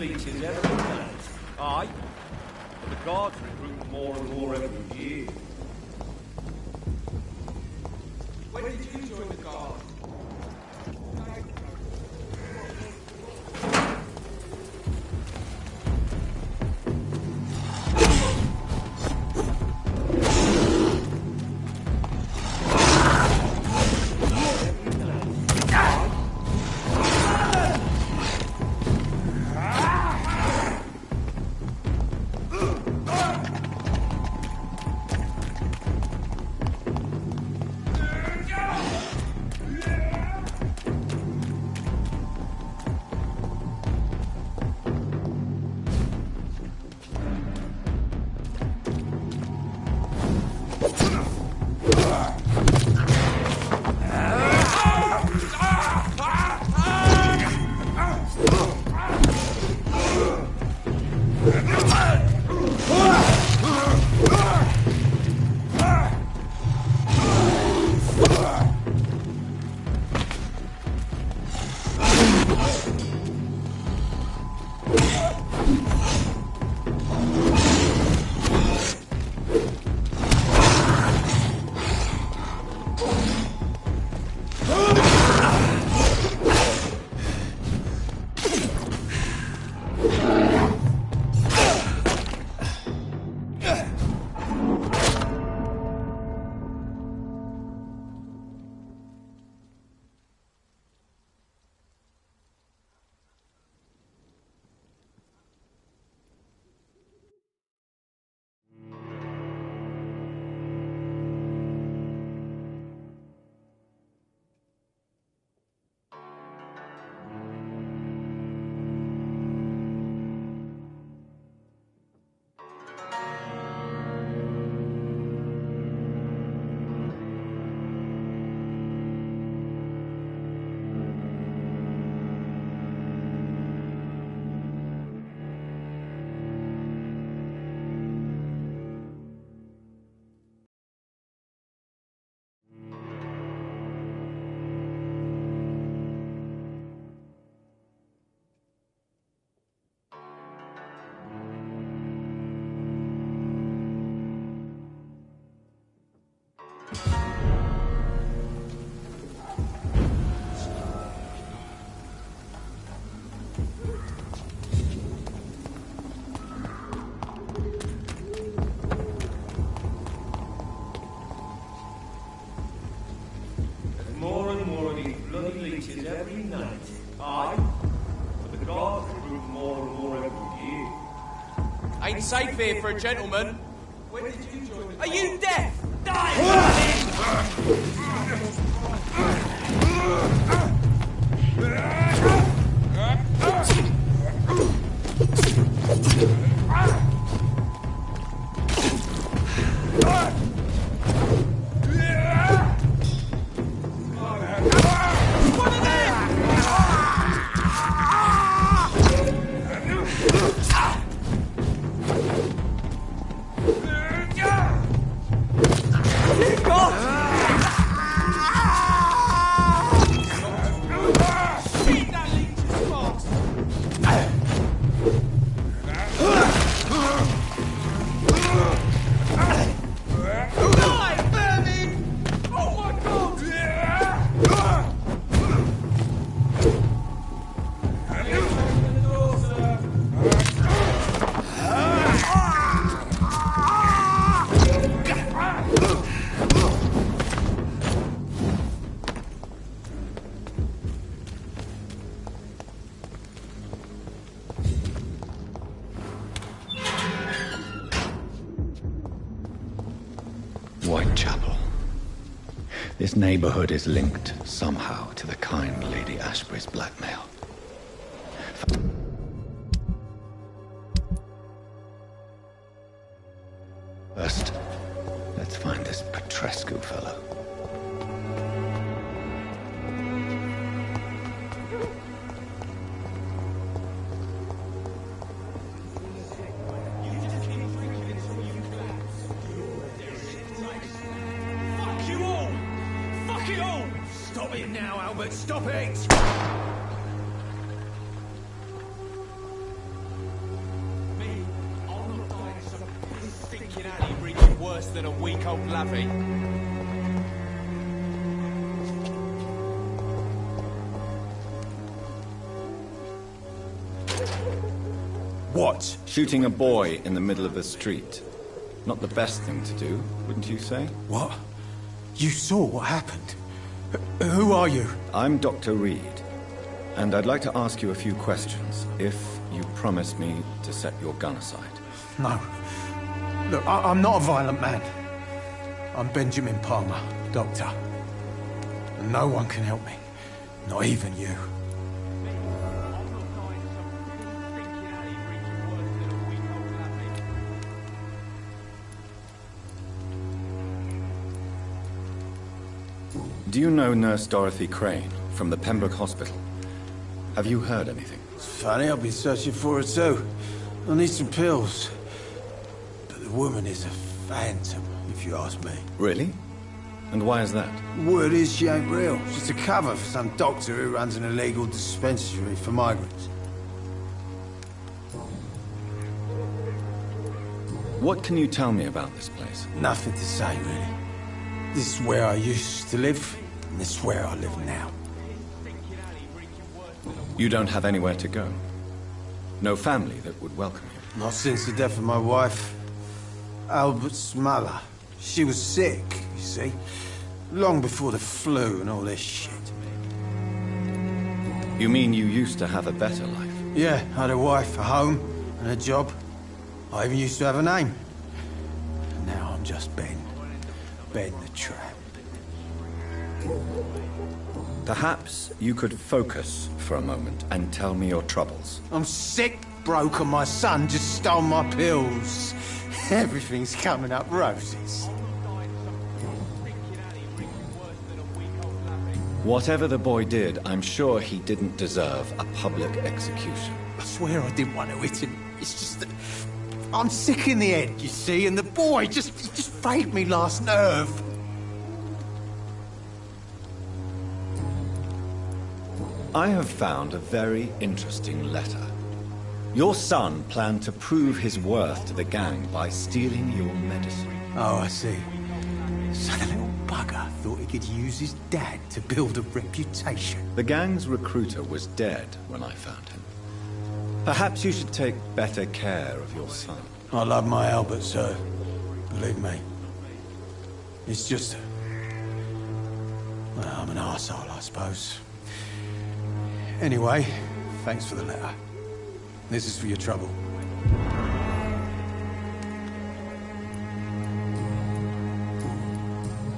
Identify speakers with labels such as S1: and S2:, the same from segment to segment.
S1: leeches every night. Aye. But the guards recruit more and more every year.
S2: When did you join the guard?
S1: Every night. Aye. But the guards recruit more and more every year.
S2: Ain't safe here for a gentleman. When did you join? Are you deaf? Die!
S3: Whitechapel. This neighborhood is linked somehow to the kind Lady Ashbury's blackmail. First, let's find this Petrescu fellow.
S4: Stop it!
S2: worse than a week-old lavvy.
S4: What?
S3: Shooting a boy in the middle of the street. Not the best thing to do, wouldn't you say?
S4: What? You saw what happened? Who are you?
S3: I'm Dr. Reed, and I'd like to ask you a few questions, if you promise me to set your gun aside.
S4: No. Look, I'm not a violent man. I'm Benjamin Palmer, doctor. And no one can help me. Not even you.
S3: Do you know Nurse Dorothy Crane from the Pembroke Hospital? Have you heard anything?
S4: It's funny, I've been searching for her too. I need some pills. But the woman is a phantom, if you ask me.
S3: Really? And why is that?
S4: Word is she ain't real. She's a cover for some doctor who runs an illegal dispensary for migrants.
S3: What can you tell me about this place?
S4: Nothing to say, really. This is where I used to live, and this is where I live now.
S3: You don't have anywhere to go? No family that would welcome you?
S4: Not since the death of my wife, Albert's mother. She was sick, you see. Long before the flu and all this shit.
S3: You mean you used to have a better life?
S4: Yeah, I had a wife, a home, and a job. I even used to have a name. Now I'm just Ben. Ben the Tramp.
S3: Perhaps you could focus for a moment and tell me your troubles.
S4: I'm sick, broke, and my son just stole my pills. Everything's coming up roses.
S3: Whatever the boy did, I'm sure he didn't deserve a public execution.
S4: I swear I didn't want to hit him. It's just that I'm sick in the head, you see, and the boy just frayed me last nerve.
S3: I have found a very interesting letter. Your son planned to prove his worth to the gang by stealing your medicine.
S4: Oh, I see. So the little bugger thought he could use his dad to build a reputation.
S3: The gang's recruiter was dead when I found him. Perhaps you should take better care of your son.
S4: I love my Albert, sir. Believe me. It's just... well, I'm an arsehole, I suppose. Anyway, thanks for the letter. This is for your trouble.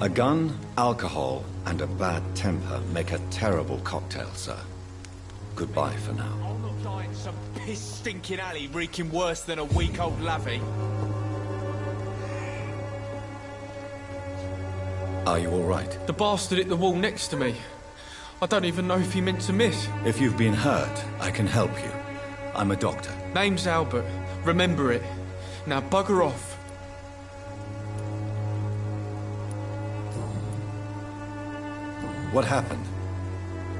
S3: A gun, alcohol, and a bad temper make a terrible cocktail, sir. Goodbye for now.
S2: I'll not die in some piss-stinking alley reeking worse than a week-old lavvy.
S3: Are you all right?
S5: The bastard hit the wall next to me. I don't even know if he meant to miss.
S3: If you've been hurt, I can help you. I'm a doctor.
S5: Name's Albert. Remember it. Now bugger off.
S3: What happened?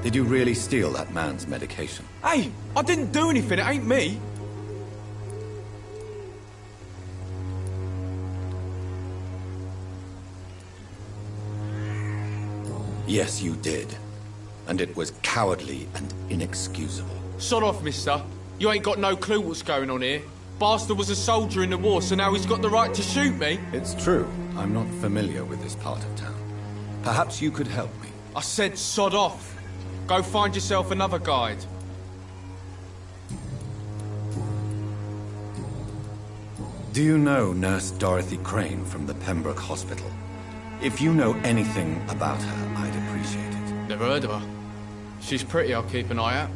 S3: Did you really steal that man's medication?
S5: Hey, I didn't do anything. It ain't me.
S3: Yes, you did. And it was cowardly and inexcusable.
S5: Sod off, mister. You ain't got no clue what's going on here. Bastard was a soldier in the war, so now he's got the right to shoot me.
S3: It's true. I'm not familiar with this part of town. Perhaps you could help me.
S5: I said sod off. Go find yourself another guide.
S3: Do you know Nurse Dorothy Crane from the Pembroke Hospital? If you know anything about her, I'd appreciate it.
S5: Never heard of her. She's pretty, I'll keep an eye out.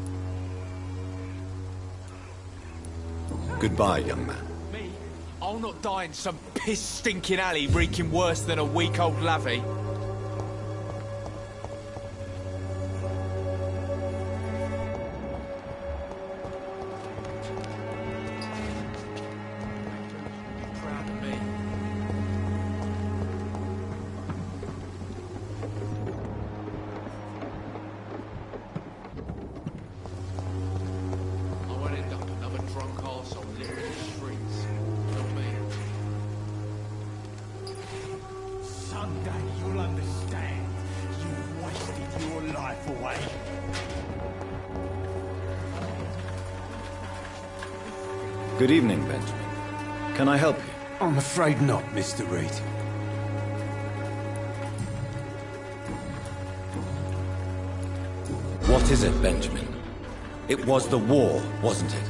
S3: Goodbye, young man.
S2: Me? I'll not die in some piss-stinking alley reeking worse than a week-old lavvy. Proud of me. I won't end up another drunk arsehole living in the streets. You know what I mean?
S3: Good evening, Benjamin. Can I help you?
S4: I'm afraid not, Mr. Reed.
S3: What is it, Benjamin? It was the war, wasn't it?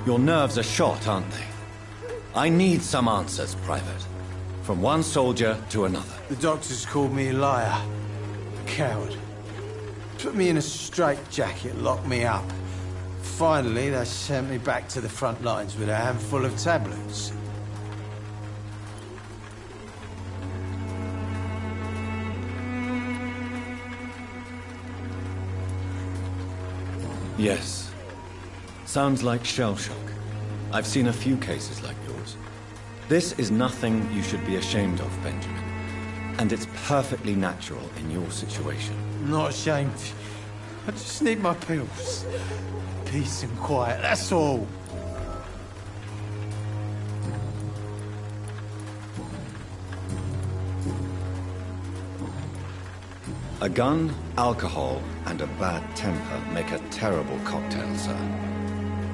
S3: Your nerves are shot, aren't they? I need some answers, Private. From one soldier to another.
S4: The doctors called me a liar. A coward. Put me in a straitjacket, locked me up. Finally, they sent me back to the front lines with a handful of tablets.
S3: Yes. Sounds like shell shock. I've seen a few cases like yours. This is nothing you should be ashamed of, Benjamin. And it's perfectly natural in your situation.
S4: I'm not ashamed. I just need my pills. Peace and quiet, that's all.
S3: A gun, alcohol, and a bad temper make a terrible cocktail, sir.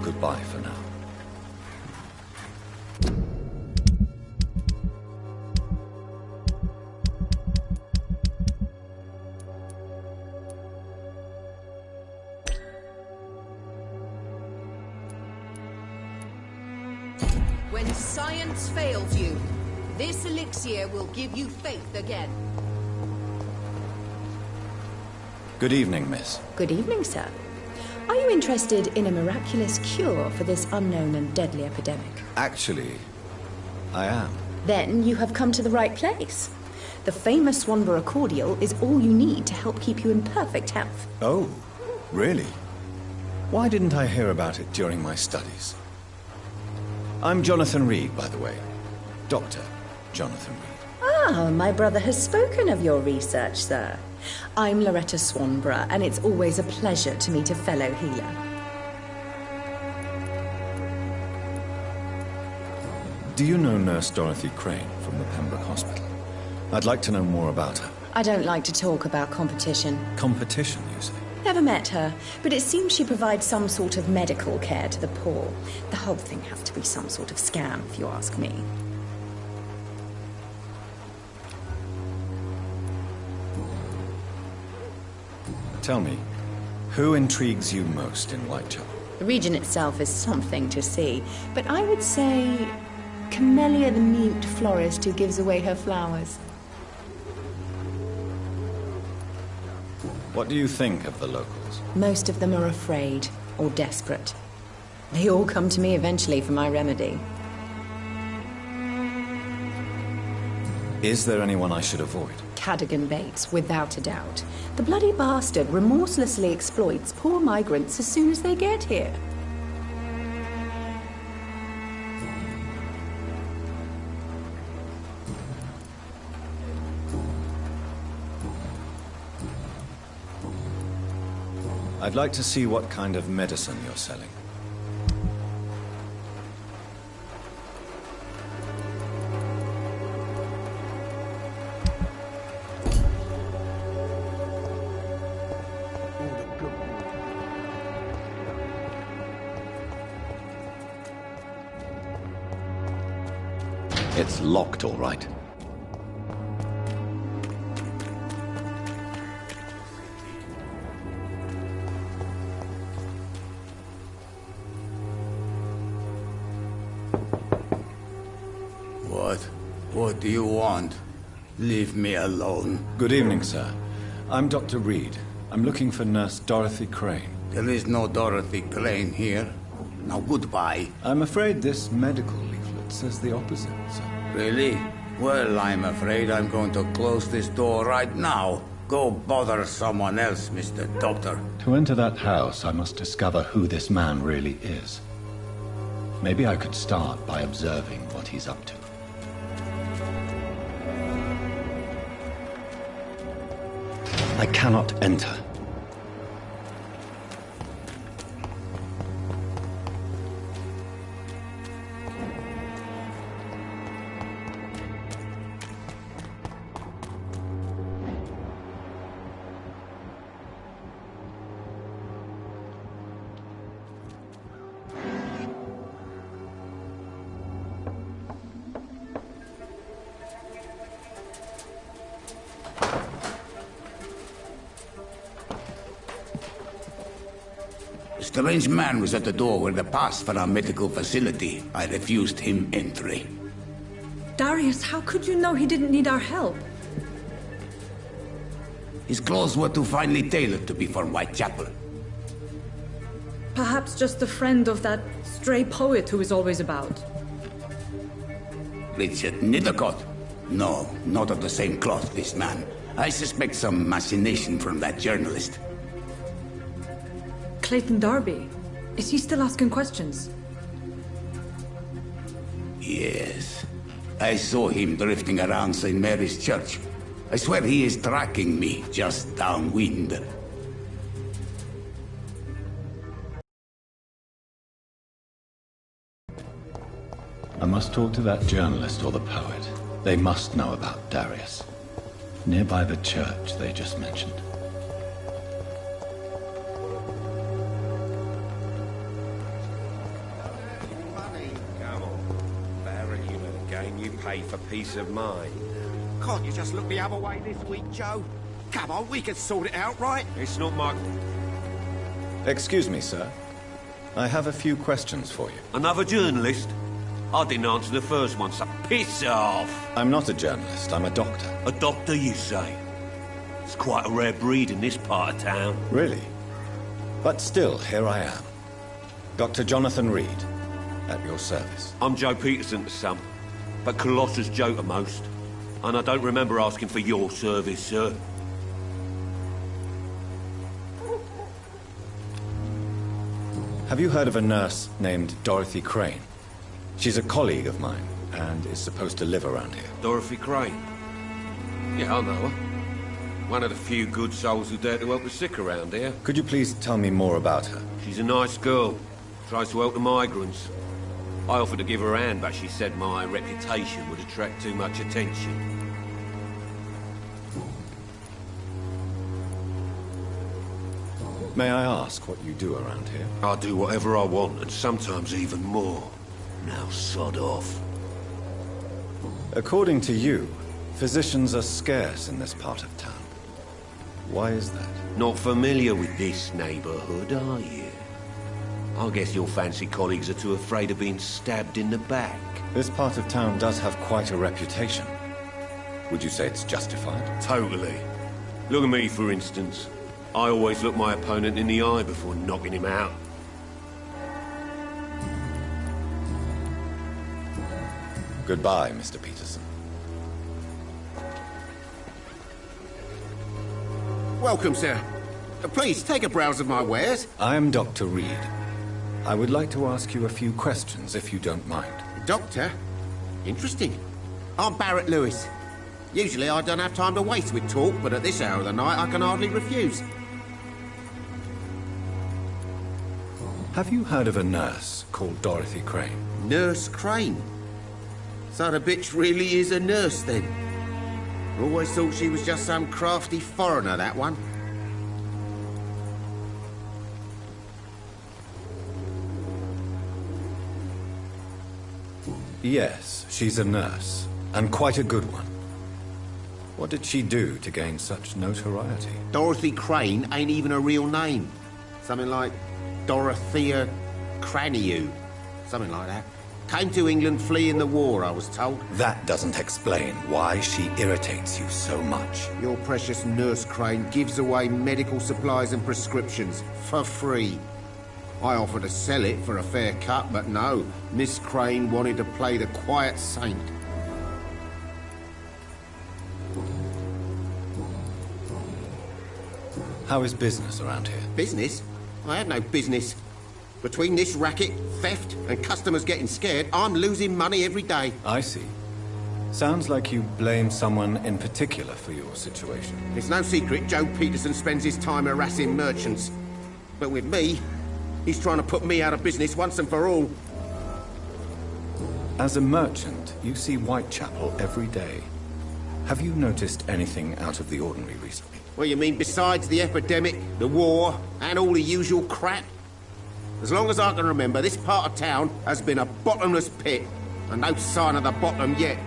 S3: Goodbye for now.
S6: When science fails you, this elixir will give you faith again.
S3: Good evening, miss.
S7: Good evening, sir. Are you interested in a miraculous cure for this unknown and deadly epidemic?
S3: Actually, I am.
S7: Then you have come to the right place. The famous Swanborough cordial is all you need to help keep you in perfect health.
S3: Oh, really? Why didn't I hear about it during my studies? I'm Jonathan Reed, by the way. Dr. Jonathan Reed.
S7: Ah, my brother has spoken of your research, sir. I'm Loretta Swanborough, and it's always a pleasure to meet a fellow healer.
S3: Do you know Nurse Dorothy Crane from the Pembroke Hospital? I'd like to know more about her.
S7: I don't like to talk about competition.
S3: Competition, you say?
S7: Never met her, but it seems she provides some sort of medical care to the poor. The whole thing has to be some sort of scam, if you ask me.
S3: Tell me, who intrigues you most in Whitechapel?
S7: The region itself is something to see, but I would say Camellia the mute florist who gives away her flowers.
S3: What do you think of the locals?
S7: Most of them are afraid or desperate. They all come to me eventually for my remedy.
S3: Is there anyone I should avoid?
S7: Cadogan Bates, without a doubt. The bloody bastard remorselessly exploits poor migrants as soon as they get here.
S3: I'd like to see what kind of medicine you're selling. It's locked, all right.
S8: What do you want? Leave me alone.
S3: Good evening, sir. I'm Dr. Reed. I'm looking for Nurse Dorothy Crane.
S8: There is no Dorothy Crane here. Now goodbye.
S3: I'm afraid this medical leaflet says the opposite, sir.
S8: Really? Well, I'm afraid I'm going to close this door right now. Go bother someone else, Mr. Doctor.
S3: To enter that house, I must discover who this man really is. Maybe I could start by observing what he's up to. I cannot enter.
S8: strange man was at the door with a pass for our medical facility. I refused him entry.
S9: Darius, how could you know he didn't need our help?
S8: His clothes were too finely tailored to be for Whitechapel.
S9: Perhaps just a friend of that stray poet who is always about.
S8: Richard Nethercott? No, not of the same cloth, this man. I suspect some machination from that journalist.
S9: Clayton Darby. Is he still asking questions?
S8: Yes. I saw him drifting around St. Mary's Church. I swear he is tracking me just downwind.
S3: I must talk to that journalist or the poet. They must know about Darius. Nearby the church they just mentioned.
S1: Come on. Barry, you know the game. You pay for peace of mind. Can't you just look the other way this week, Joe? Come on, we can sort it out, right? It's not my...
S3: Excuse me, sir. I have a few questions for you.
S1: Another journalist? I didn't answer the first one, so piss off!
S3: I'm not a journalist, I'm a doctor.
S1: A doctor, you say? It's quite a rare breed in this part of town.
S3: Really? But still, here I am. Dr. Jonathan Reed, at your service.
S1: I'm Joe Peterson to some, but Colossus Joe to most. And I don't remember asking for your service, sir.
S3: Have you heard of a nurse named Dorothy Crane? She's a colleague of mine, and is supposed to live around here.
S1: Dorothy Crane? Yeah, I know her. One of the few good souls who dare to help the sick around here.
S3: Could you please tell me more about her?
S1: She's a nice girl. Tries to help the migrants. I offered to give her a hand, but she said my reputation would attract too much attention.
S3: May I ask what you do around here?
S1: I do whatever I want, and sometimes even more. Now sod off.
S3: According to you, physicians are scarce in this part of town. Why is that?
S1: Not familiar with this neighborhood, are you? I guess your fancy colleagues are too afraid of being stabbed in the back.
S3: This part of town does have quite a reputation. Would you say it's justified?
S1: Totally. Look at me, for instance. I always look my opponent in the eye before knocking him out.
S3: Goodbye, Mr. Peterson.
S10: Welcome, sir. Please, take a browse of my wares.
S3: I am Dr. Reed. I would like to ask you a few questions, if you don't mind.
S10: Doctor? Interesting. I'm Barrett Lewis. Usually I don't have time to waste with talk, but at this hour of the night I can hardly refuse.
S3: Have you heard of a nurse called Dorothy Crane?
S10: Nurse Crane? So the bitch really is a nurse, then? Always thought she was just some crafty foreigner, that one.
S3: Yes, she's a nurse, and quite a good one. What did she do to gain such notoriety?
S10: Dorothy Crane ain't even a real name. Something like Dorothea Craniu. Something like that. Came to England fleeing the war, I was told.
S3: That doesn't explain why she irritates you so much.
S10: Your precious Nurse Crane gives away medical supplies and prescriptions for free. I offered to sell it for a fair cut, but no. Miss Crane wanted to play the quiet saint.
S3: How is business around here?
S10: Business? I had no business. Between this racket, theft, and customers getting scared, I'm losing money every day.
S3: I see. Sounds like you blame someone in particular for your situation.
S10: It's no secret Joe Peterson spends his time harassing merchants. But with me, he's trying to put me out of business once and for all.
S3: As a merchant, you see Whitechapel every day. Have you noticed anything out of the ordinary recently?
S10: Well, you mean besides the epidemic, the war, and all the usual crap? As long as I can remember, this part of town has been a bottomless pit, and no sign of the bottom yet.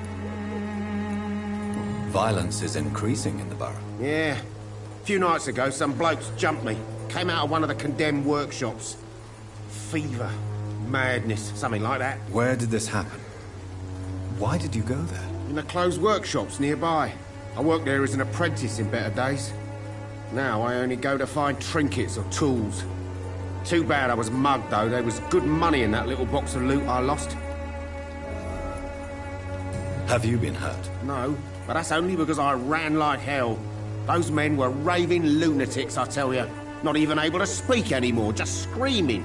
S3: Violence is increasing in the borough.
S10: Yeah. A few nights ago, some blokes jumped me. Came out of one of the condemned workshops. fever, madness, something like that.
S3: Where did this happen? Why did you go there?
S10: In the closed workshops nearby. I worked there as an apprentice in better days. Now I only go to find trinkets or tools. Too bad I was mugged, though. There was good money in that little box of loot I lost.
S3: Have you been hurt?
S10: No, but that's only because I ran like hell. Those men were raving lunatics, I tell you. Not even able to speak anymore, just screaming.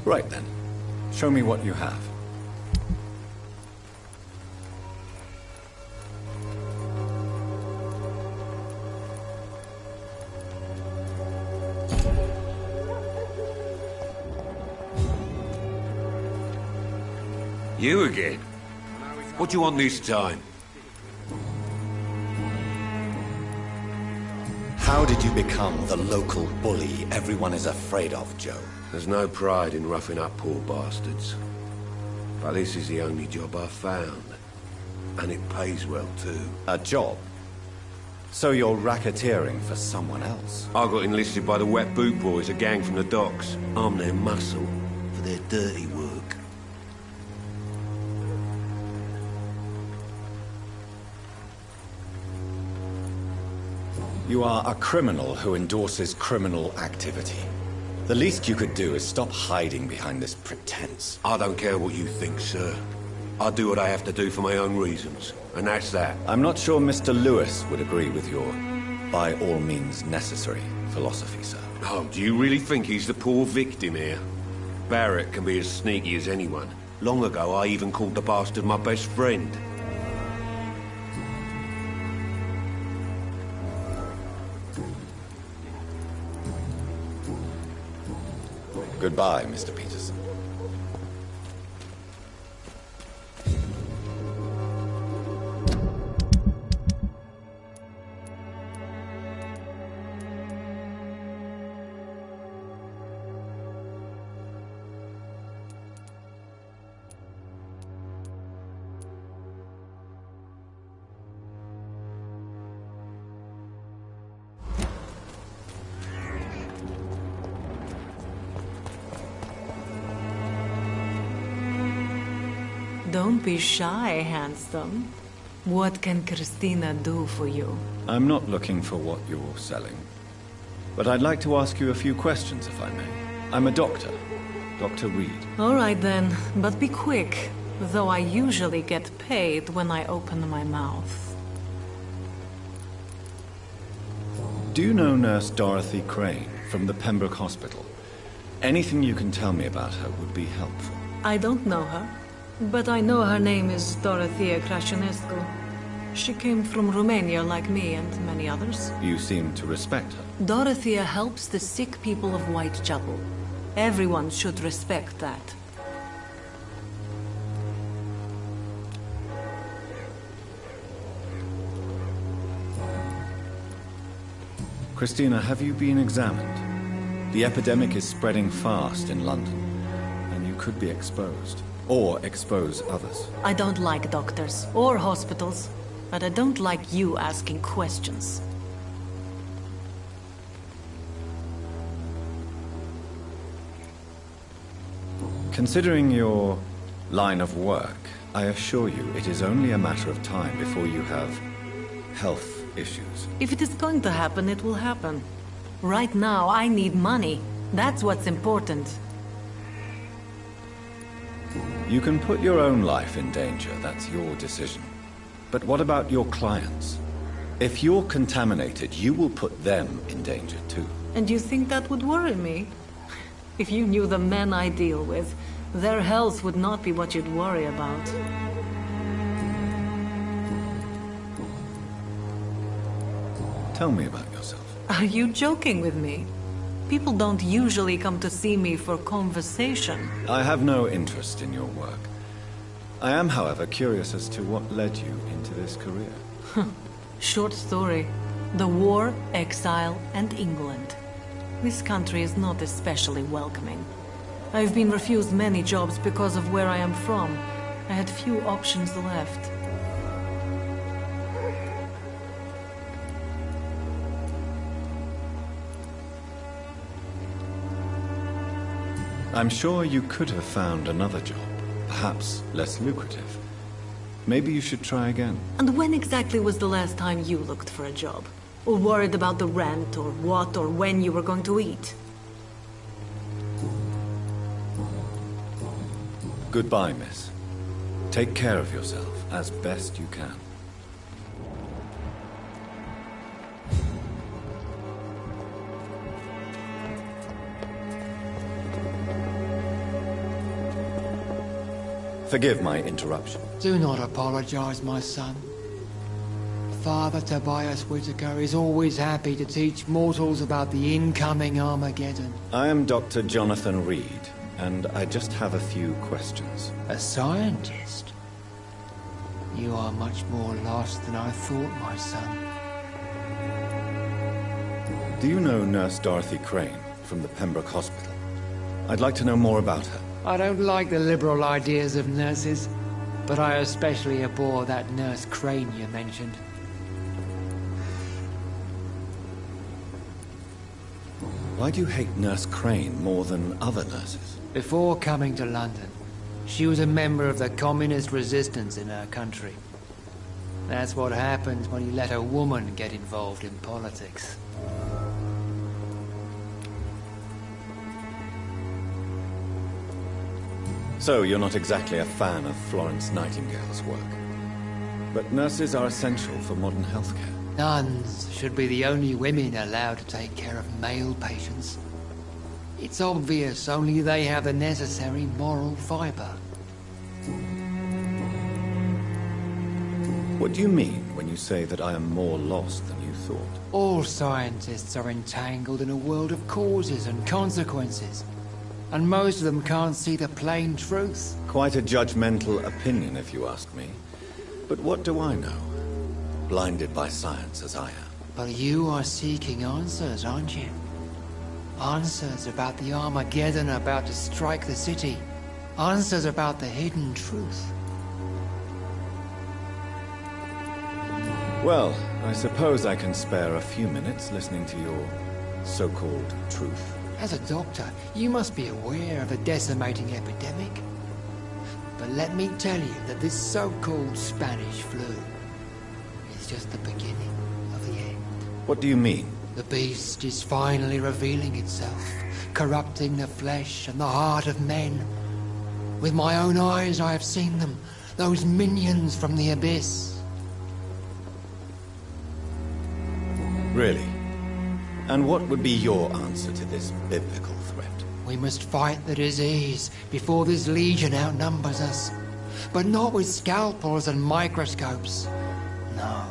S3: Right then. Show me what you have.
S1: You again? What do you want this time?
S3: How did you become the local bully everyone is afraid of, Joe?
S1: There's no pride in roughing up poor bastards. But this is the only job I've found. And it pays well, too.
S3: A job? So you're racketeering for someone else?
S1: I got enlisted by the Wet Boot Boys, a gang from the docks. I'm their muscle for their dirty work.
S3: You are a criminal who endorses criminal activity. The least you could do is stop hiding behind this pretense.
S1: I don't care what you think, sir. I do what I have to do for my own reasons, and that's that.
S3: I'm not sure Mr. Lewis would agree with your by all means necessary philosophy, sir.
S1: Oh, do you really think he's the poor victim here? Barrett can be as sneaky as anyone. Long ago, I even called the bastard my best friend.
S3: Goodbye, Mr. Peterson.
S11: Don't be shy, handsome. What can Christina do for you?
S3: I'm not looking for what you're selling. But I'd like to ask you a few questions, if I may. I'm a doctor. Dr. Reed.
S11: All right then, but be quick. Though I usually get paid when I open my mouth.
S3: Do you know Nurse Dorothy Crane from the Pembroke Hospital? Anything you can tell me about her would be helpful.
S11: I don't know her, but I know her name is Dorothea Crasionescu. She came from Romania like me and many others.
S3: You seem to respect her.
S11: Dorothea helps the sick people of Whitechapel. Everyone should respect that.
S3: Christina, have you been examined? The epidemic is spreading fast in London, and you could be exposed. Or expose others.
S11: I don't like doctors or hospitals, but I don't like you asking questions.
S3: Considering your line of work, I assure you it is only a matter of time before you have health issues.
S11: If it is going to happen, it will happen. Right now, I need money. That's what's important.
S3: You can put your own life in danger, that's your decision. But what about your clients? If you're contaminated, you will put them in danger too.
S11: And you think that would worry me? If you knew the men I deal with, their health would not be what you'd worry about.
S3: Tell me about yourself.
S11: Are you joking with me? People don't usually come to see me for conversation.
S3: I have no interest in your work. I am, however, curious as to what led you into this career.
S11: Short story. The war, exile, and England. This country is not especially welcoming. I've been refused many jobs because of where I am from. I had few options left.
S3: I'm sure you could have found another job, perhaps less lucrative. Maybe you should try again.
S11: And when exactly was the last time you looked for a job? Or worried about the rent, or what or when you were going to eat?
S3: Goodbye, miss. Take care of yourself as best you can. Forgive my interruption.
S12: Do not apologize, my son. Father Tobias Whitaker is always happy to teach mortals about the incoming Armageddon.
S3: I am Dr. Jonathan Reed, and I just have a few questions.
S12: A scientist? You are much more lost than I thought, my son.
S3: Do you know Nurse Dorothy Crane from the Pembroke Hospital? I'd like to know more about her.
S12: I don't like the liberal ideas of nurses, but I especially abhor that Nurse Crane you mentioned.
S3: Why do you hate Nurse Crane more than other nurses?
S12: Before coming to London, she was a member of the communist resistance in her country. That's what happens when you let a woman get involved in politics.
S3: So you're not exactly a fan of Florence Nightingale's work. But nurses are essential for modern healthcare.
S12: Nuns should be the only women allowed to take care of male patients. It's obvious only they have the necessary moral fiber.
S3: What do you mean when you say that I am more lost than you thought?
S12: All scientists are entangled in a world of causes and consequences. And most of them can't see the plain truth.
S3: Quite a judgmental opinion, if you ask me. But what do I know? Blinded by science as I am.
S12: But you are seeking answers, aren't you? Answers about the Armageddon about to strike the city. Answers about the hidden truth.
S3: Well, I suppose I can spare a few minutes listening to your so-called truth.
S12: As a doctor, you must be aware of the decimating epidemic. But let me tell you that this so-called Spanish flu is just the beginning of the end.
S3: What do you mean?
S12: The beast is finally revealing itself, corrupting the flesh and the heart of men. With my own eyes I have seen them, those minions from the abyss.
S3: Really? And what would be your answer to this biblical threat?
S12: We must fight the disease before this legion outnumbers us. But not with scalpels and microscopes. No.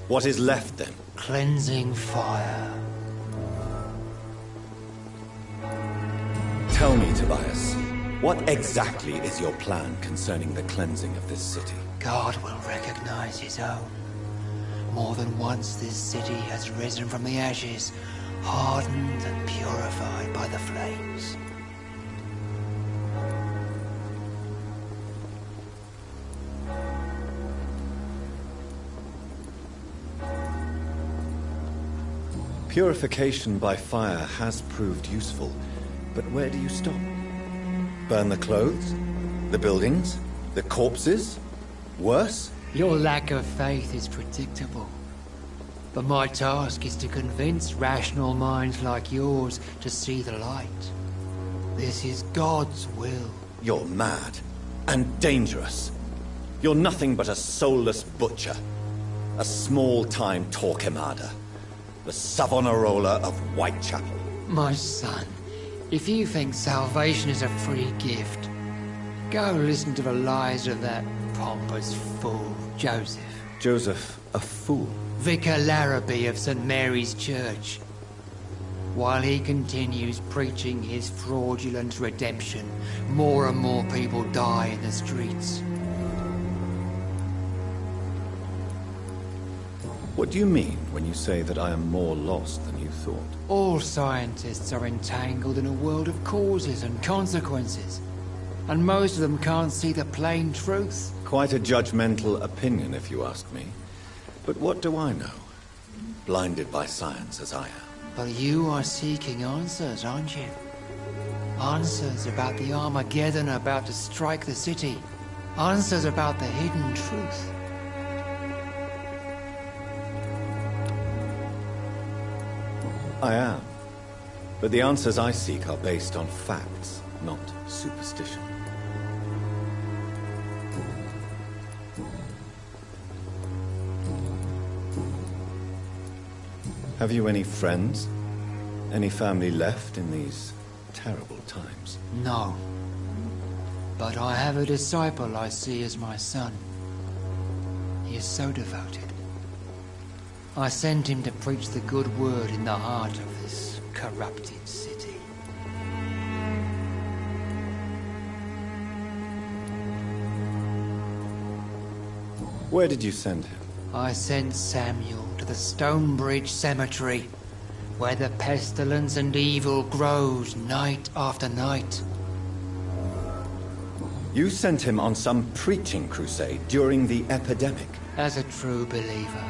S3: What is left then?
S12: Cleansing fire.
S3: Tell me, Tobias, what exactly is your plan concerning the cleansing of this city?
S12: God will recognize his own. More than once this city has risen from the ashes, hardened and purified by the flames.
S3: Purification by fire has proved useful, but where do you stop? Burn the clothes? The buildings? The corpses? Worse?
S12: Your lack of faith is predictable. But my task is to convince rational minds like yours to see the light. This is God's will.
S3: You're mad and dangerous. You're nothing but a soulless butcher. A small-time Torquemada. The Savonarola of Whitechapel.
S12: My son, if you think salvation is a free gift, go listen to the lies of that pompous fool, Joseph.
S3: Joseph, a fool?
S12: Vicar Larrabee of St. Mary's Church. While he continues preaching his fraudulent redemption, more and more people die in the streets.
S3: What do you mean when you say that I am more lost than you thought?
S12: All scientists are entangled in a world of causes and consequences. And most of them can't see the plain truth.
S3: Quite a judgmental opinion, if you ask me. But what do I know? Blinded by science as I am.
S12: But you are seeking answers, aren't you? Answers about the Armageddon about to strike the city. Answers about the hidden truth.
S3: I am. But the answers I seek are based on facts, not superstition. Have you any friends? Any family left in these terrible times?
S12: No. But I have a disciple I see as my son. He is so devoted. I sent him to preach the good word in the heart of this corrupted city.
S3: Where did you send him?
S12: I sent Samuel to the Stonebridge Cemetery, where the pestilence and evil grows night after night.
S3: You sent him on some preaching crusade during the epidemic.
S12: As a true believer,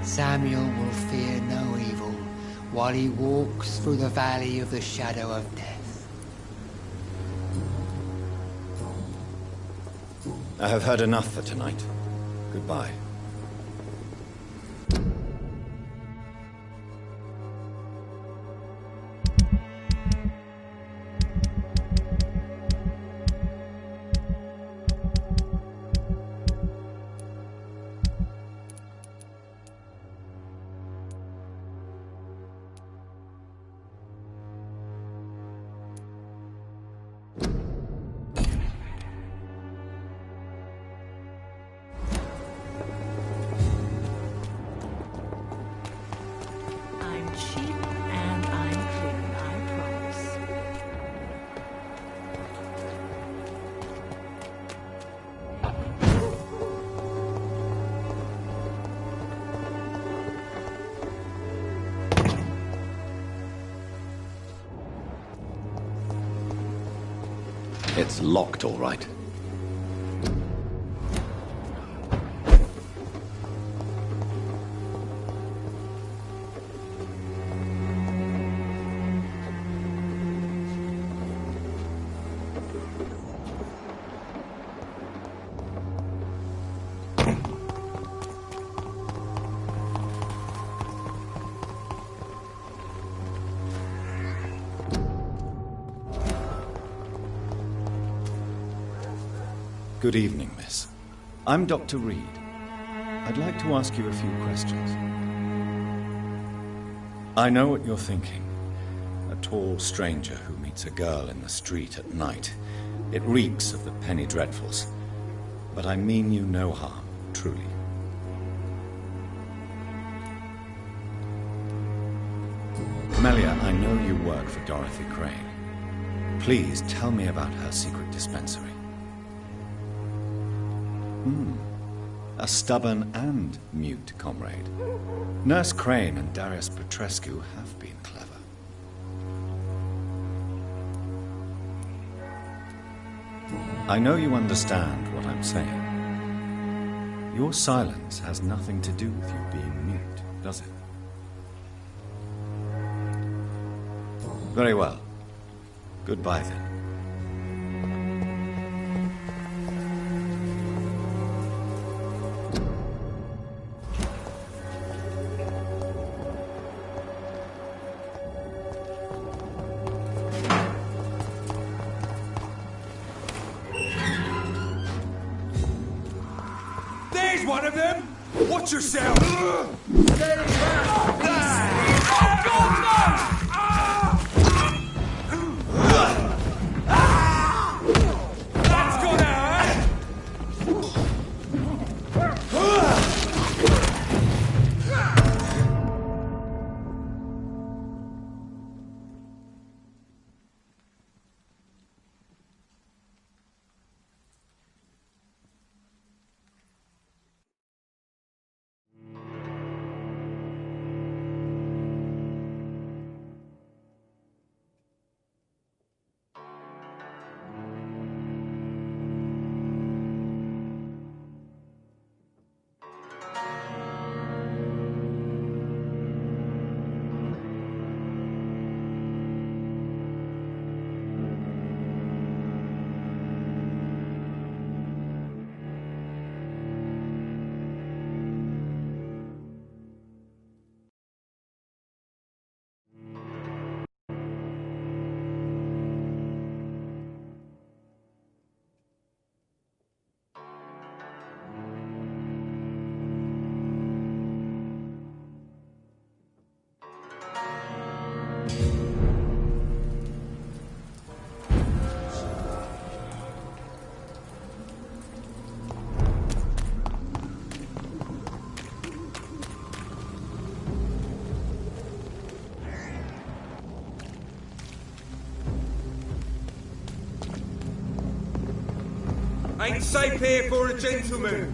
S12: Samuel will fear no evil while he walks through the valley of the shadow of death.
S3: I have heard enough for tonight. Goodbye.
S11: I'm cheap and I'm clean, I promise.
S3: It's locked, all right. Good evening, miss. I'm Dr. Reed. I'd like to ask you a few questions. I know what you're thinking. A tall stranger who meets a girl in the street at night. It reeks of the penny dreadfuls. But I mean you no harm, truly. Melia, I know you work for Dorothy Crane. Please tell me about her secret dispensary. A stubborn and mute comrade. Nurse Crane and Darius Petrescu have been clever. I know you understand what I'm saying. Your silence has nothing to do with you being mute, does it? Very well. Goodbye then.
S13: One of them? Watch yourself! Let's go now! Ain't safe here for a gentleman.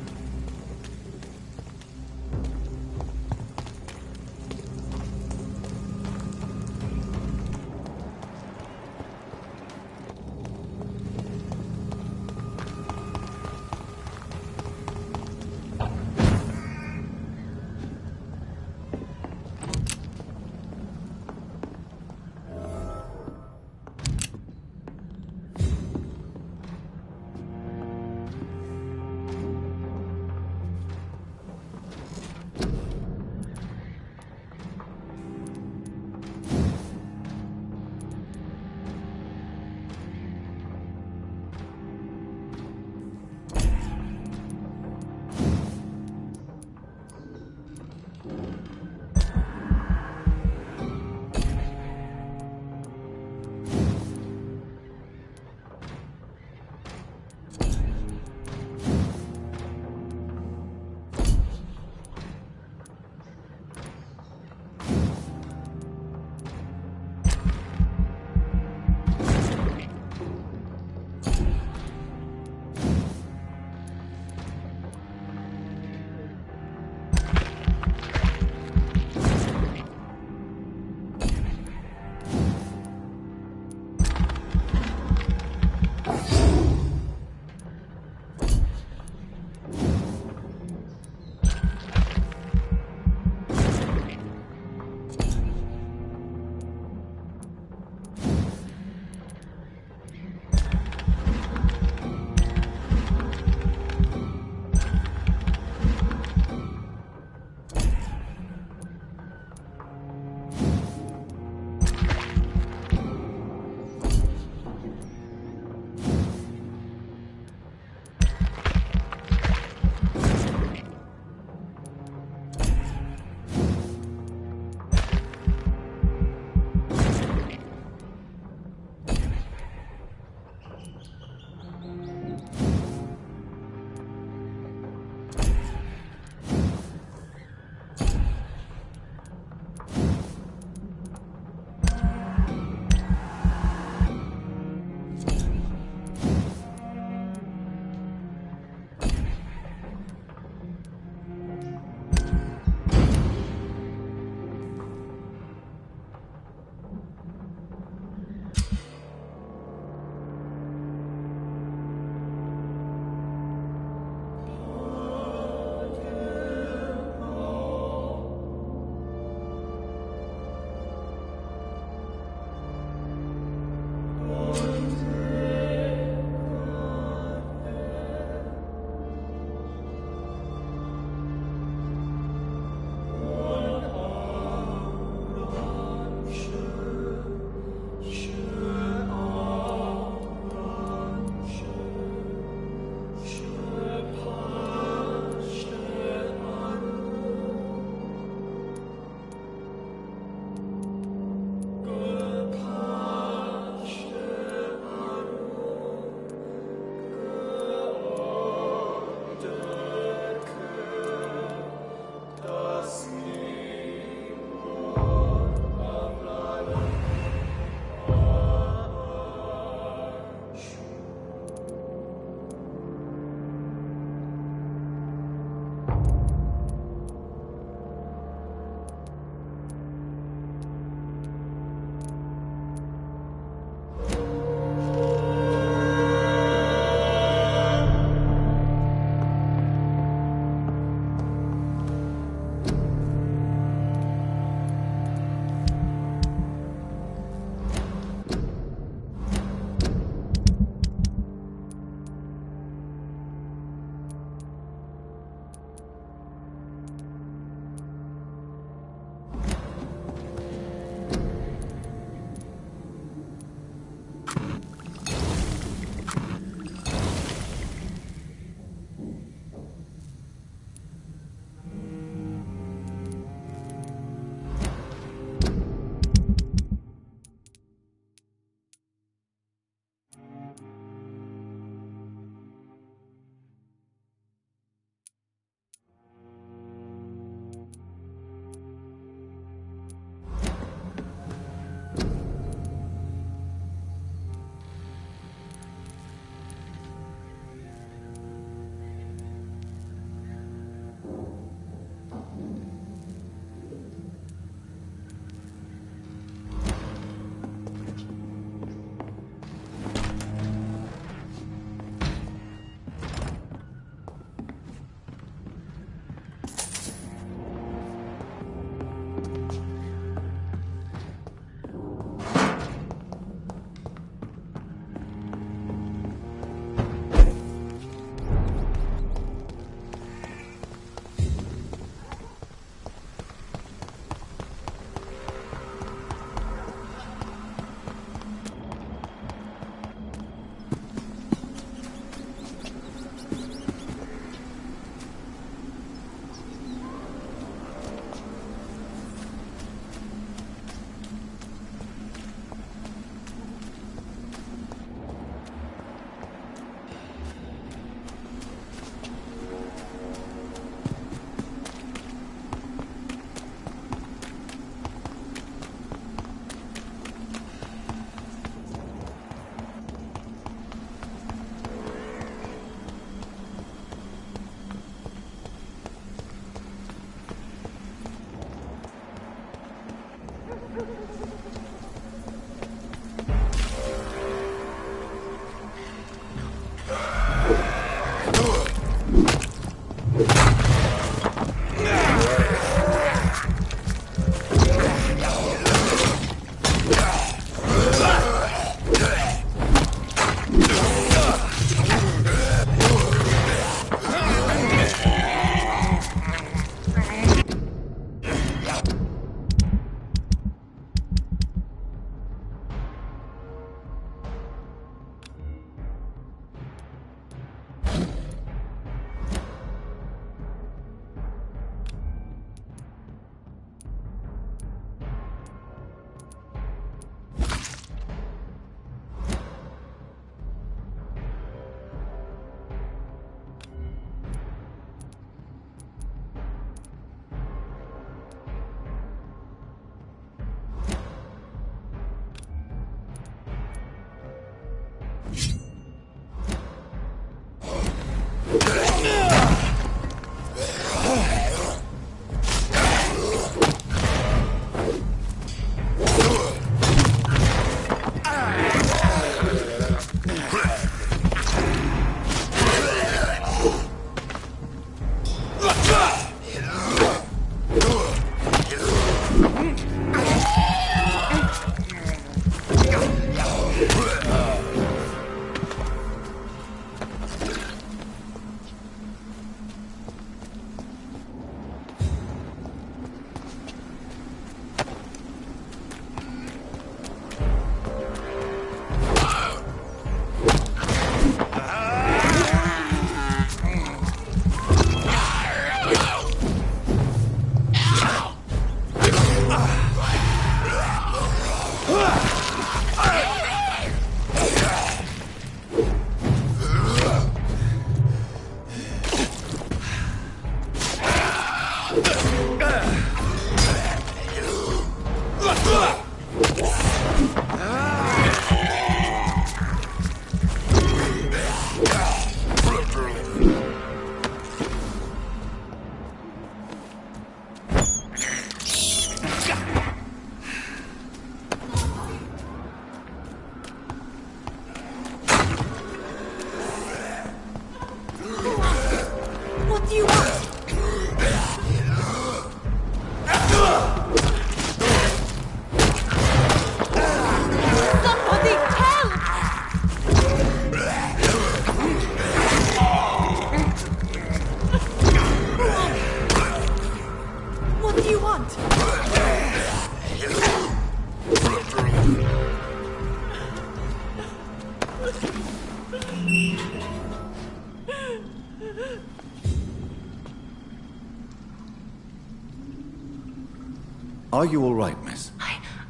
S3: Are you all right, miss?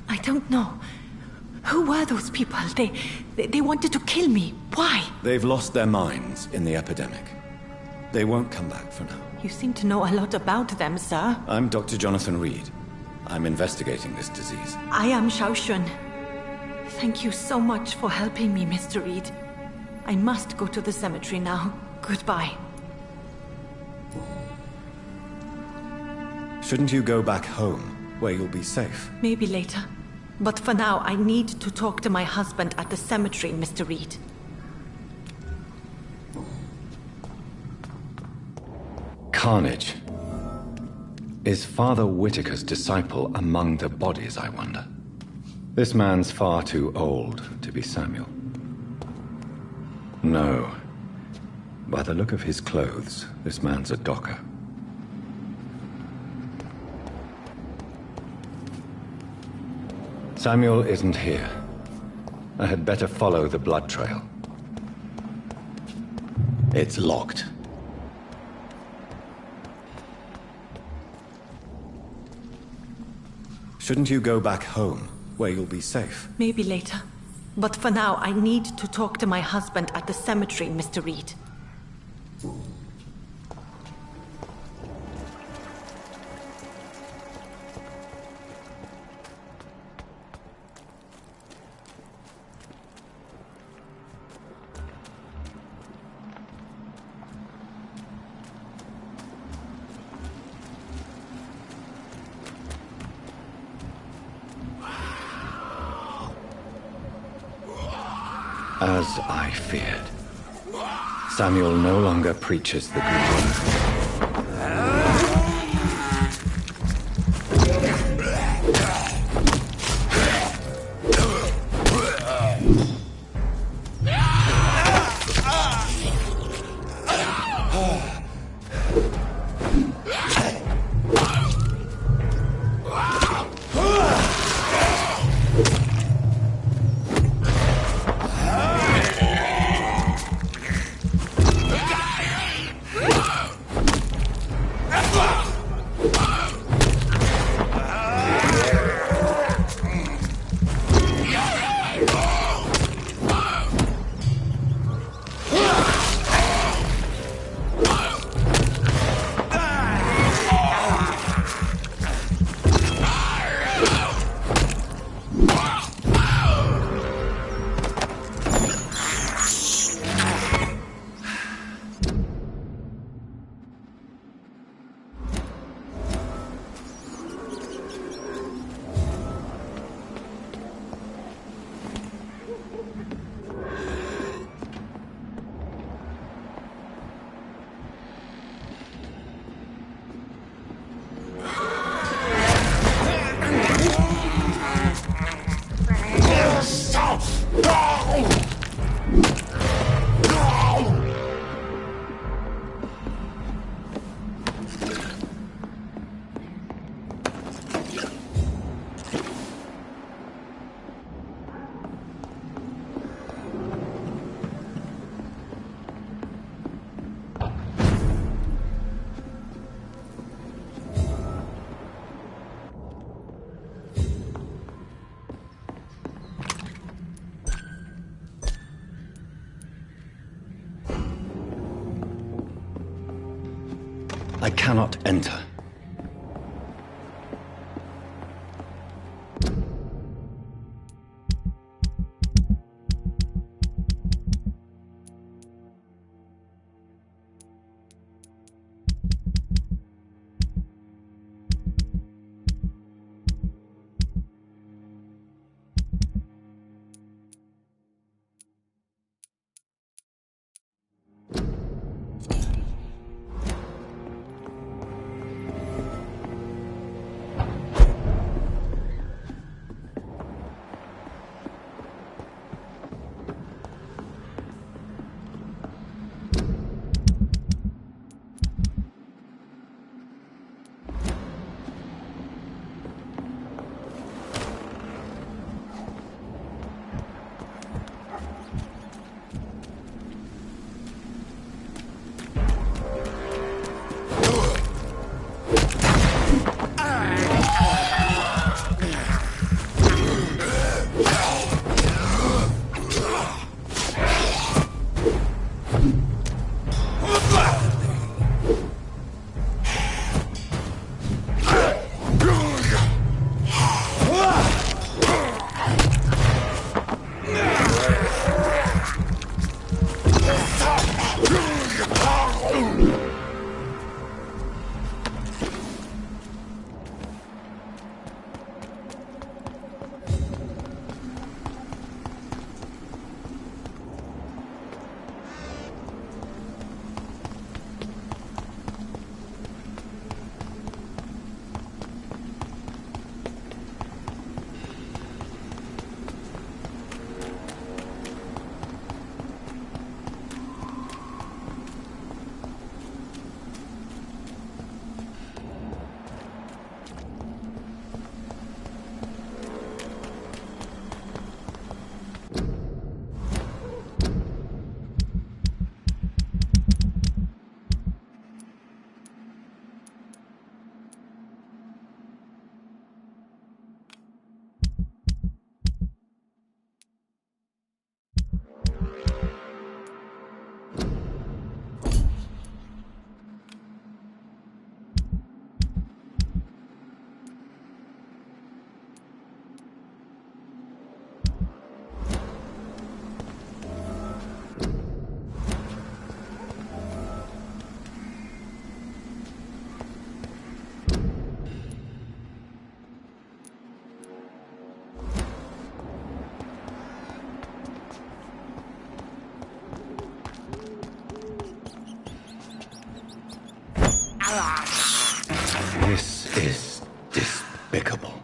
S11: I don't know. Who were those people? They wanted to kill me. Why?
S3: They've lost their minds in the epidemic. They won't come back for now.
S11: You seem to know a lot about them, sir.
S3: I'm Dr. Jonathan Reed. I'm investigating this disease.
S11: I am Xiaoxun. Thank you so much for helping me, Mr. Reed. I must go to the cemetery now. Goodbye.
S3: Shouldn't you go back home, where you'll be safe?
S11: Maybe later. But for now, I need to talk to my husband at the cemetery, Mr. Reed.
S3: Carnage. Is Father Whitaker's disciple among the bodies, I wonder? This man's far too old to be Samuel. No. By the look of his clothes, this man's a docker. Samuel isn't here. I had better follow the blood trail. It's locked. Shouldn't you go back home, where you'll be safe?
S11: Maybe later. But for now, I need to talk to my husband at the cemetery, Mr. Reed.
S3: As I feared. Samuel no longer preaches the good word. I cannot enter. This is despicable.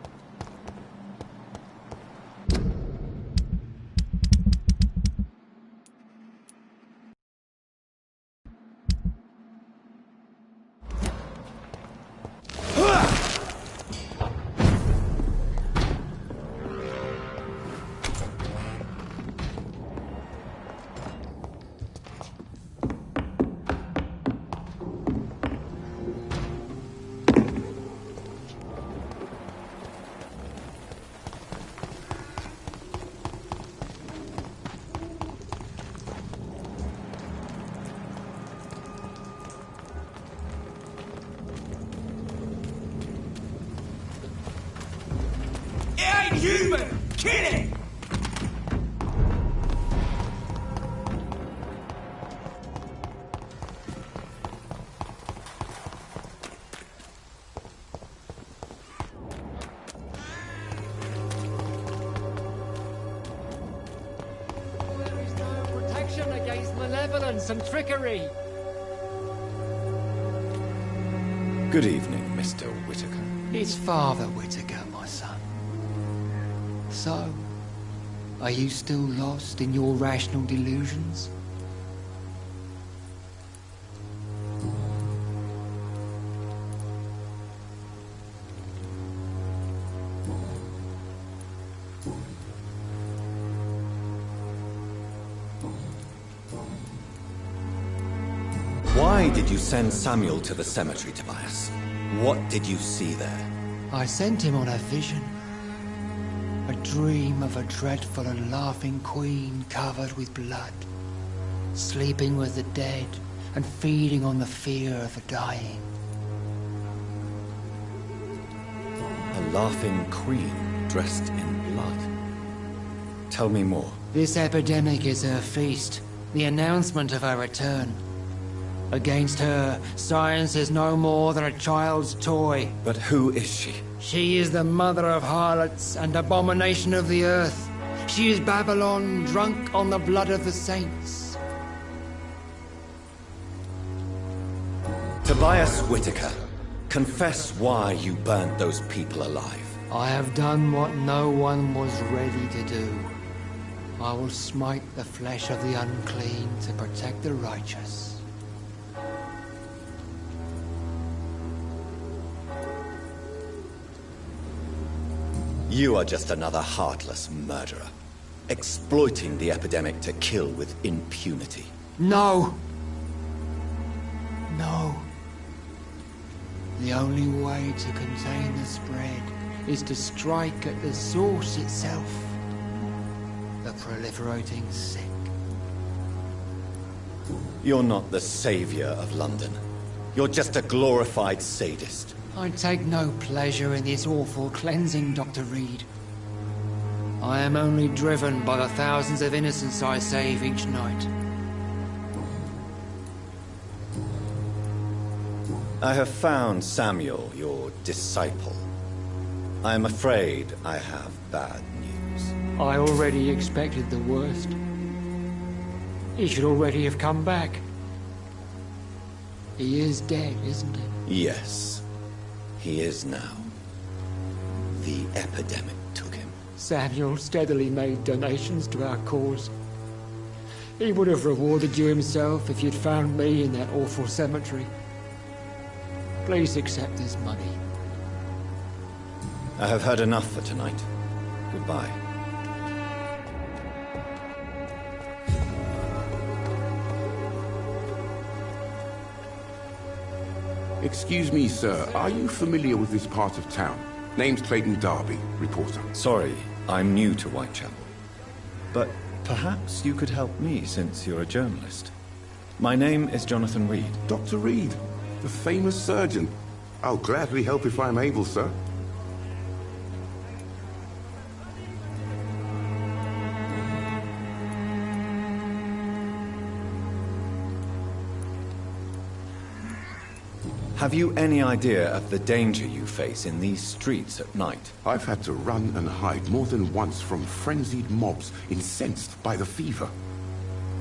S13: Human! Kill it!
S12: There is no protection against malevolence and trickery.
S3: Good evening, Mr. Whitaker.
S12: It's Father Whitaker, my son. So, are you still lost in your rational delusions?
S3: Why did you send Samuel to the cemetery, Tobias? What did you see there?
S12: I sent him on a vision. A dream of a dreadful and laughing queen covered with blood, sleeping with the dead and feeding on the fear of the dying.
S3: A laughing queen dressed in blood. Tell me more.
S12: This epidemic is her feast, the announcement of her return. Against her, science is no more than a child's toy.
S3: But who is she?
S12: She is the mother of harlots and abomination of the earth. She is Babylon, drunk on the blood of the saints.
S3: Tobias Whitaker, confess why you burnt those people alive.
S12: I have done what no one was ready to do. I will smite the flesh of the unclean to protect the righteous.
S3: You are just another heartless murderer, exploiting the epidemic to kill with impunity.
S12: No! No. The only way to contain the spread is to strike at the source itself. The proliferating sick.
S3: You're not the savior of London. You're just a glorified sadist.
S12: I take no pleasure in this awful cleansing, Dr. Reed. I am only driven by the thousands of innocents I save each night.
S3: I have found Samuel, your disciple. I am afraid I have bad news.
S12: I already expected the worst. He should already have come back. He is dead, isn't he?
S3: Yes. He is now. The epidemic took him.
S12: Samuel steadily made donations to our cause. He would have rewarded you himself if you'd found me in that awful cemetery. Please accept this money.
S3: I have heard enough for tonight. Goodbye.
S14: Excuse me, sir. Are you familiar with this part of town? Name's Clayton Darby, reporter.
S3: Sorry, I'm new to Whitechapel. But perhaps you could help me since you're a journalist. My name is Jonathan Reed.
S14: Dr. Reed, the famous surgeon. I'll gladly help if I'm able, sir.
S3: Have you any idea of the danger you face in these streets at night?
S14: I've had to run and hide more than once from frenzied mobs incensed by the fever.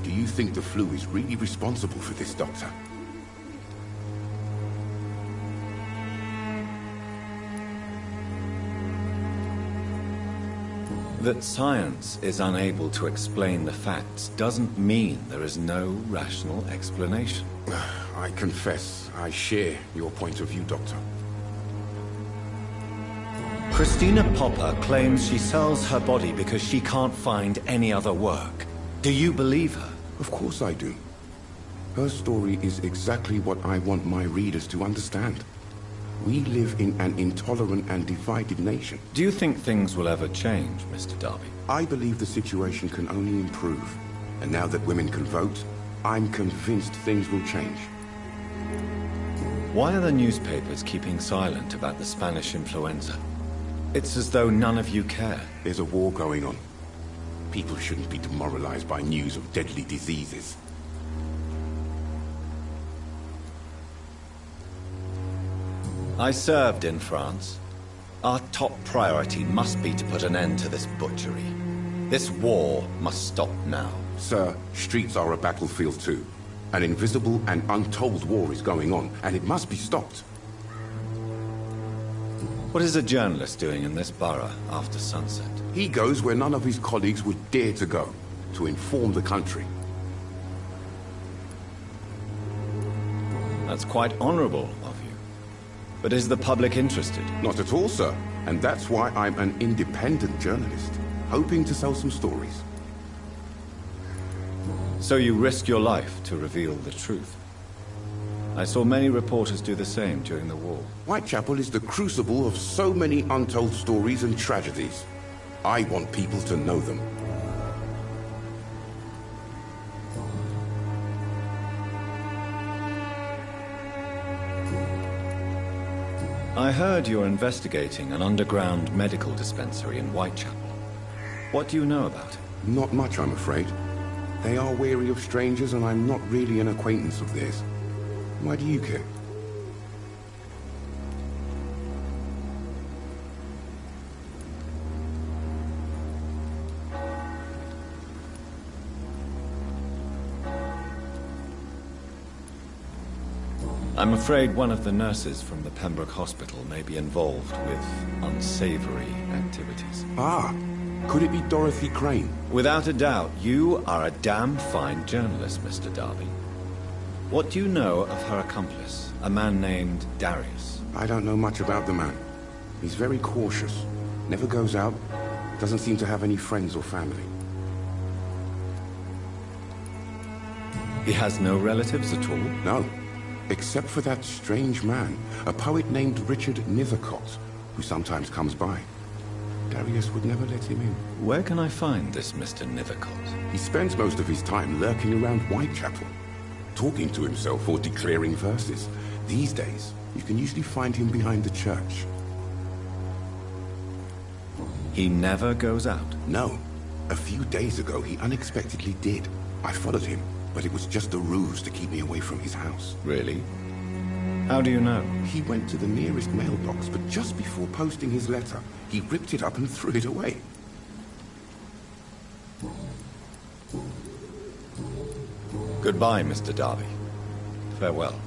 S14: Do you think the flu is really responsible for this, Doctor?
S3: That science is unable to explain the facts doesn't mean there is no rational explanation.
S14: I confess, I share your point of view, Doctor.
S3: Christina Popper claims she sells her body because she can't find any other work. Do you believe her?
S14: Of course I do. Her story is exactly what I want my readers to understand. We live in an intolerant and divided nation.
S3: Do you think things will ever change, Mr. Darby?
S14: I believe the situation can only improve. And now that women can vote, I'm convinced things will change.
S3: Why are the newspapers keeping silent about the Spanish influenza? It's as though none of you care.
S14: There's a war going on. People shouldn't be demoralized by news of deadly diseases.
S3: I served in France. Our top priority must be to put an end to this butchery. This war must stop now.
S14: Sir, streets are a battlefield too. An invisible and untold war is going on, and it must be stopped.
S3: What is a journalist doing in this borough after sunset?
S14: He goes where none of his colleagues would dare to go, to inform the country.
S3: That's quite honorable of you. But is the public interested?
S14: Not at all, sir. And that's why I'm an independent journalist, hoping to sell some stories.
S3: So you risk your life to reveal the truth. I saw many reporters do the same during the war.
S14: Whitechapel is the crucible of so many untold stories and tragedies. I want people to know them.
S3: I heard you're investigating an underground medical dispensary in Whitechapel. What do you know about it?
S14: Not much, I'm afraid. They are wary of strangers, and I'm not really an acquaintance of theirs. Why do you care?
S3: I'm afraid one of the nurses from the Pembroke Hospital may be involved with unsavory activities.
S14: Ah, could it be Dorothy Crane?
S3: Without a doubt, you are a damn fine journalist, Mr. Darby. What do you know of her accomplice, a man named Darius?
S14: I don't know much about the man. He's very cautious, never goes out, doesn't seem to have any friends or family.
S3: He has no relatives at all?
S14: No. Except for that strange man, a poet named Richard Nethercott, who sometimes comes by. Darius would never let him in.
S3: Where can I find this Mr. Nethercott?
S14: He spends most of his time lurking around Whitechapel, talking to himself or declaring verses. These days, you can usually find him behind the church.
S3: He never goes out?
S14: No. A few days ago, he unexpectedly did. I followed him, but it was just a ruse to keep me away from his house.
S3: Really? How do you know?
S14: He went to the nearest mailbox, but just before posting his letter, he ripped it up and threw it away.
S3: Goodbye, Mr. Darby. Farewell.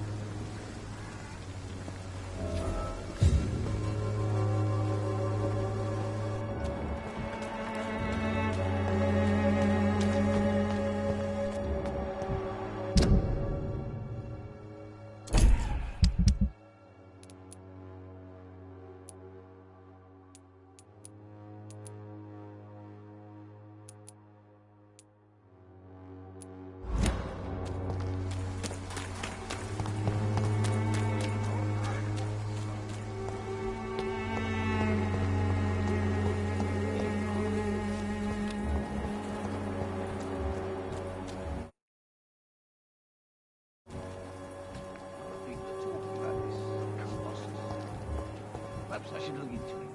S15: Perhaps I should look into it.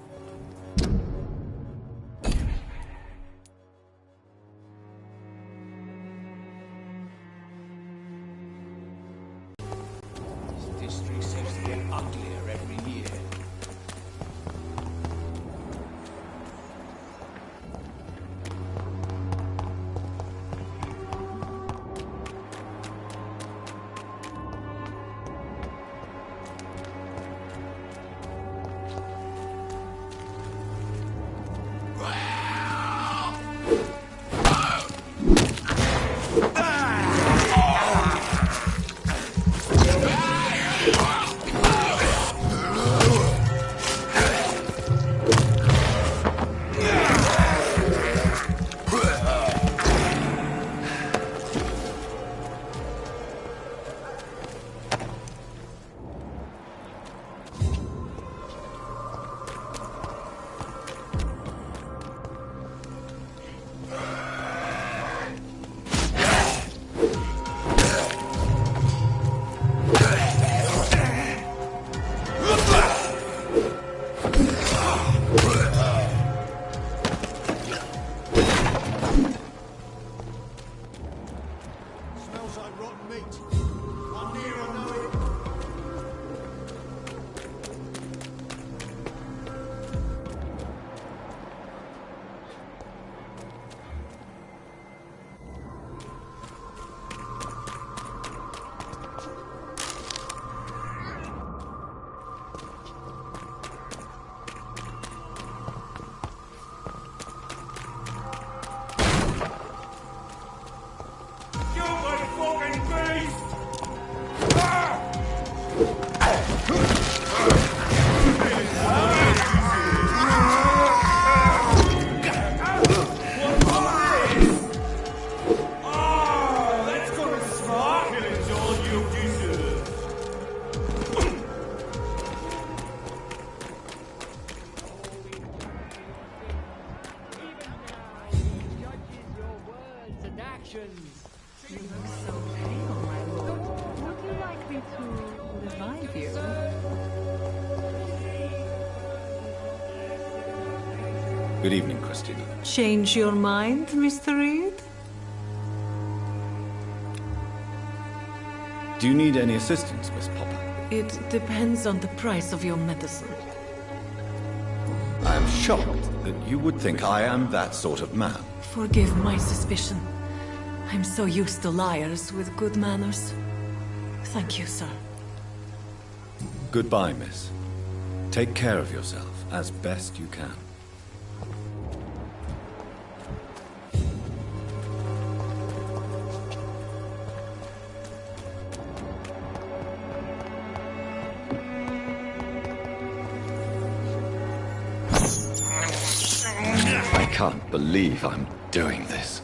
S15: This district seems to get uglier every year.
S3: Good evening, Christina.
S11: Change your mind, Mr. Reed?
S3: Do you need any assistance, Miss Popper?
S11: It depends on the price of your medicine.
S3: I am shocked that you would think I am that sort of man.
S11: Forgive my suspicion. I'm so used to liars with good manners. Thank you, sir.
S3: Goodbye, miss. Take care of yourself as best you can. I can't believe I'm doing this.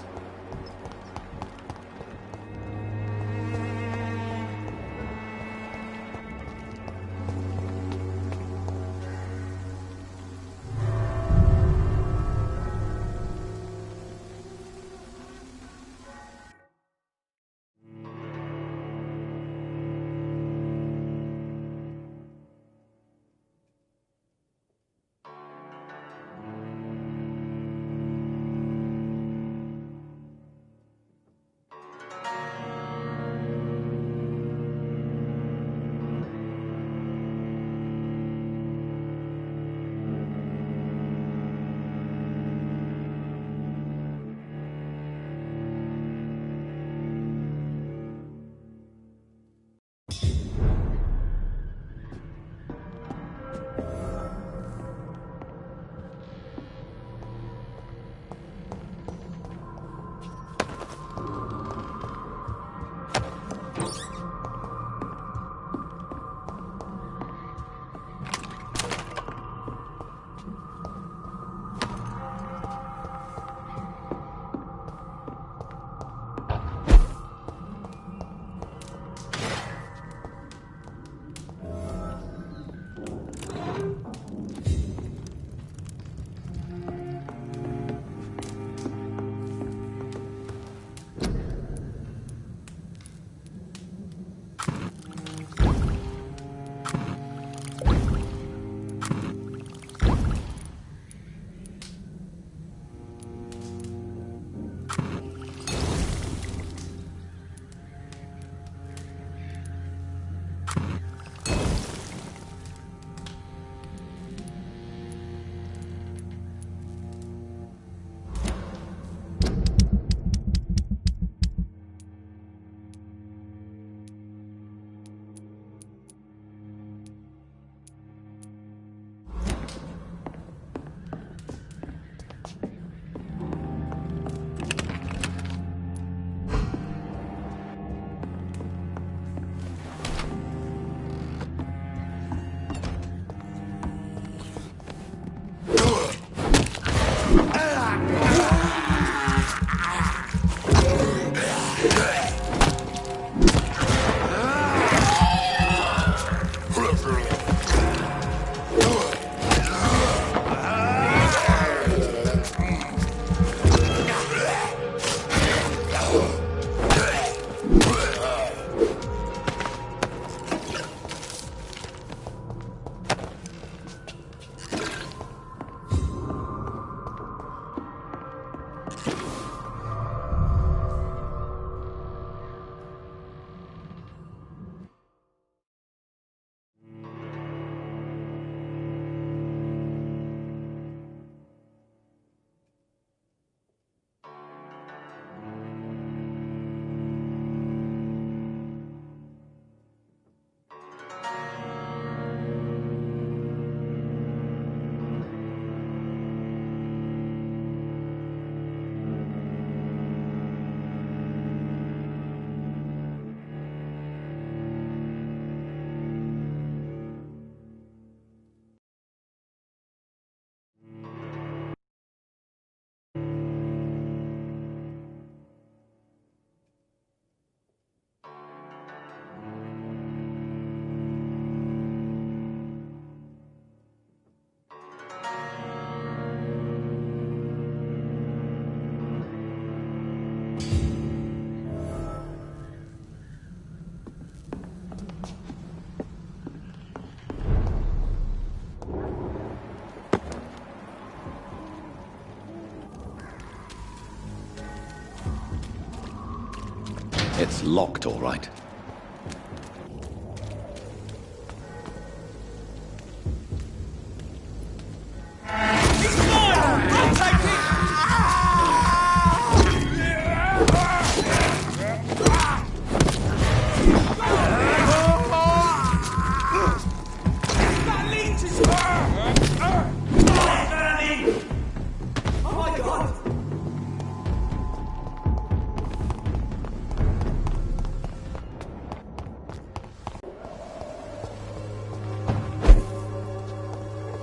S3: It's locked, all right.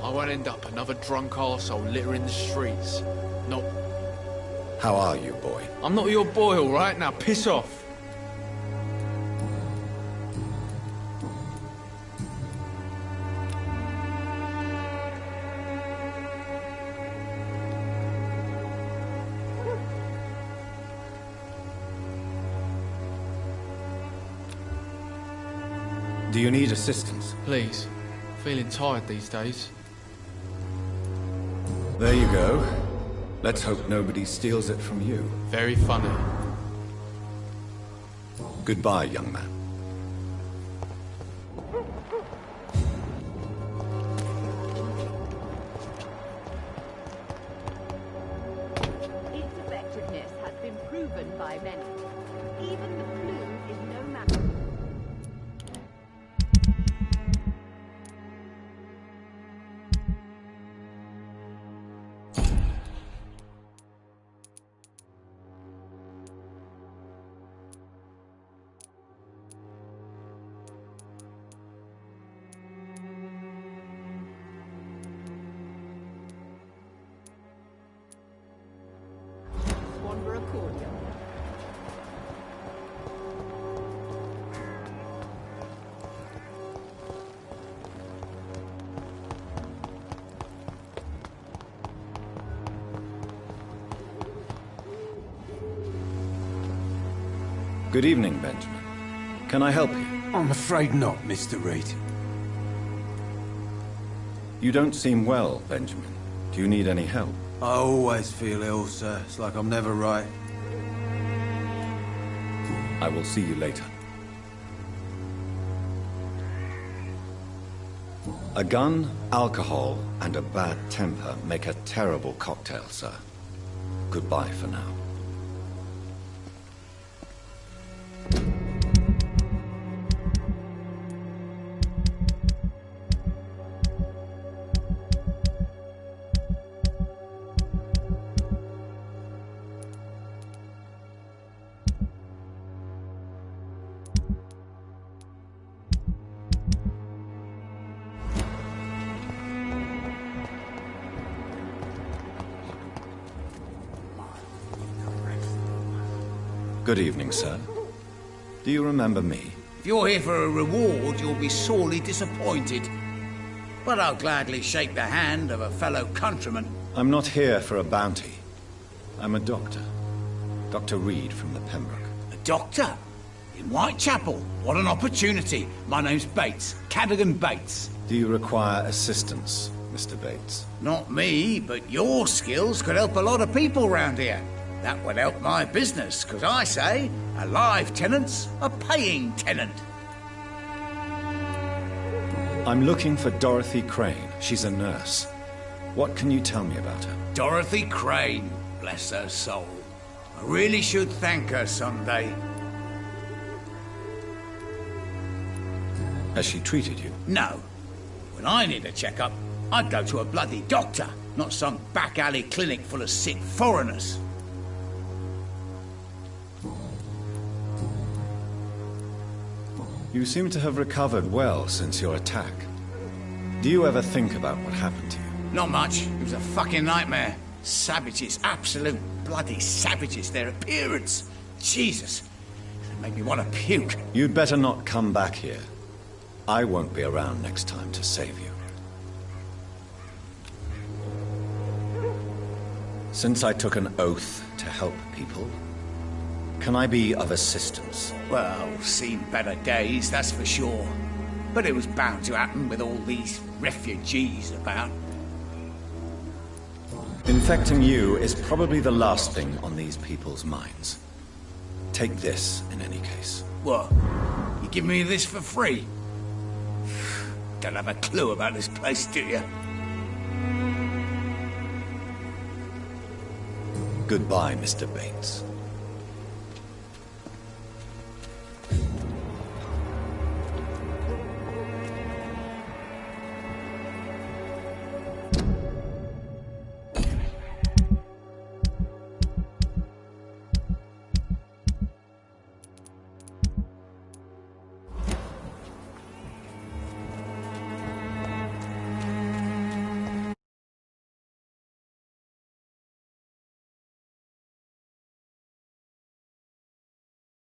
S5: I won't end up another drunk arsehole littering the streets. No.
S3: How are you, boy?
S5: I'm not your boy, all right? Now piss off.
S3: Do you need assistance?
S5: Please. Feeling tired these days.
S3: There you go. Let's hope nobody steals it from you.
S5: Very funny.
S3: Goodbye, young man.
S6: Its effectiveness has been proven by many. Even the flu is no match.
S3: Good evening, Benjamin. Can I help you?
S4: I'm afraid not, Mr. Reed.
S3: You don't seem well, Benjamin. Do you need any help?
S4: I always feel ill, sir. It's like I'm never right.
S3: I will see you later. A gun, alcohol, and a bad temper make a terrible cocktail, sir. Goodbye for now. Good evening, sir. Do you remember me?
S8: If you're here for a reward, you'll be sorely disappointed. But I'll gladly shake the hand of a fellow countryman.
S3: I'm not here for a bounty. I'm a doctor. Dr. Reed from the Pembroke.
S8: A doctor? In Whitechapel? What an opportunity. My name's Bates. Cadogan Bates.
S3: Do you require assistance, Mr. Bates?
S8: Not me, but your skills could help a lot of people round here. That would help my business, because I say, a live tenant's a paying tenant.
S3: I'm looking for Dorothy Crane. She's a nurse. What can you tell me about her?
S8: Dorothy Crane, bless her soul. I really should thank her someday.
S3: Has she treated you?
S8: No. When I need a checkup, I'd go to a bloody doctor, not some back alley clinic full of sick foreigners.
S3: You seem to have recovered well since your attack. Do you ever think about what happened to you?
S8: Not much. It was a fucking nightmare. Savages, absolute bloody savages. Their appearance. Jesus. It made me want to puke.
S3: You'd better not come back here. I won't be around next time to save you. Since I took an oath to help people, can I be of assistance?
S8: Well, seen better days, that's for sure. But it was bound to happen with all these refugees about.
S3: Infecting you is probably the last thing on these people's minds. Take this, in any case.
S8: What? You give me this for free? Don't have a clue about this place, do you?
S3: Goodbye, Mr. Bates.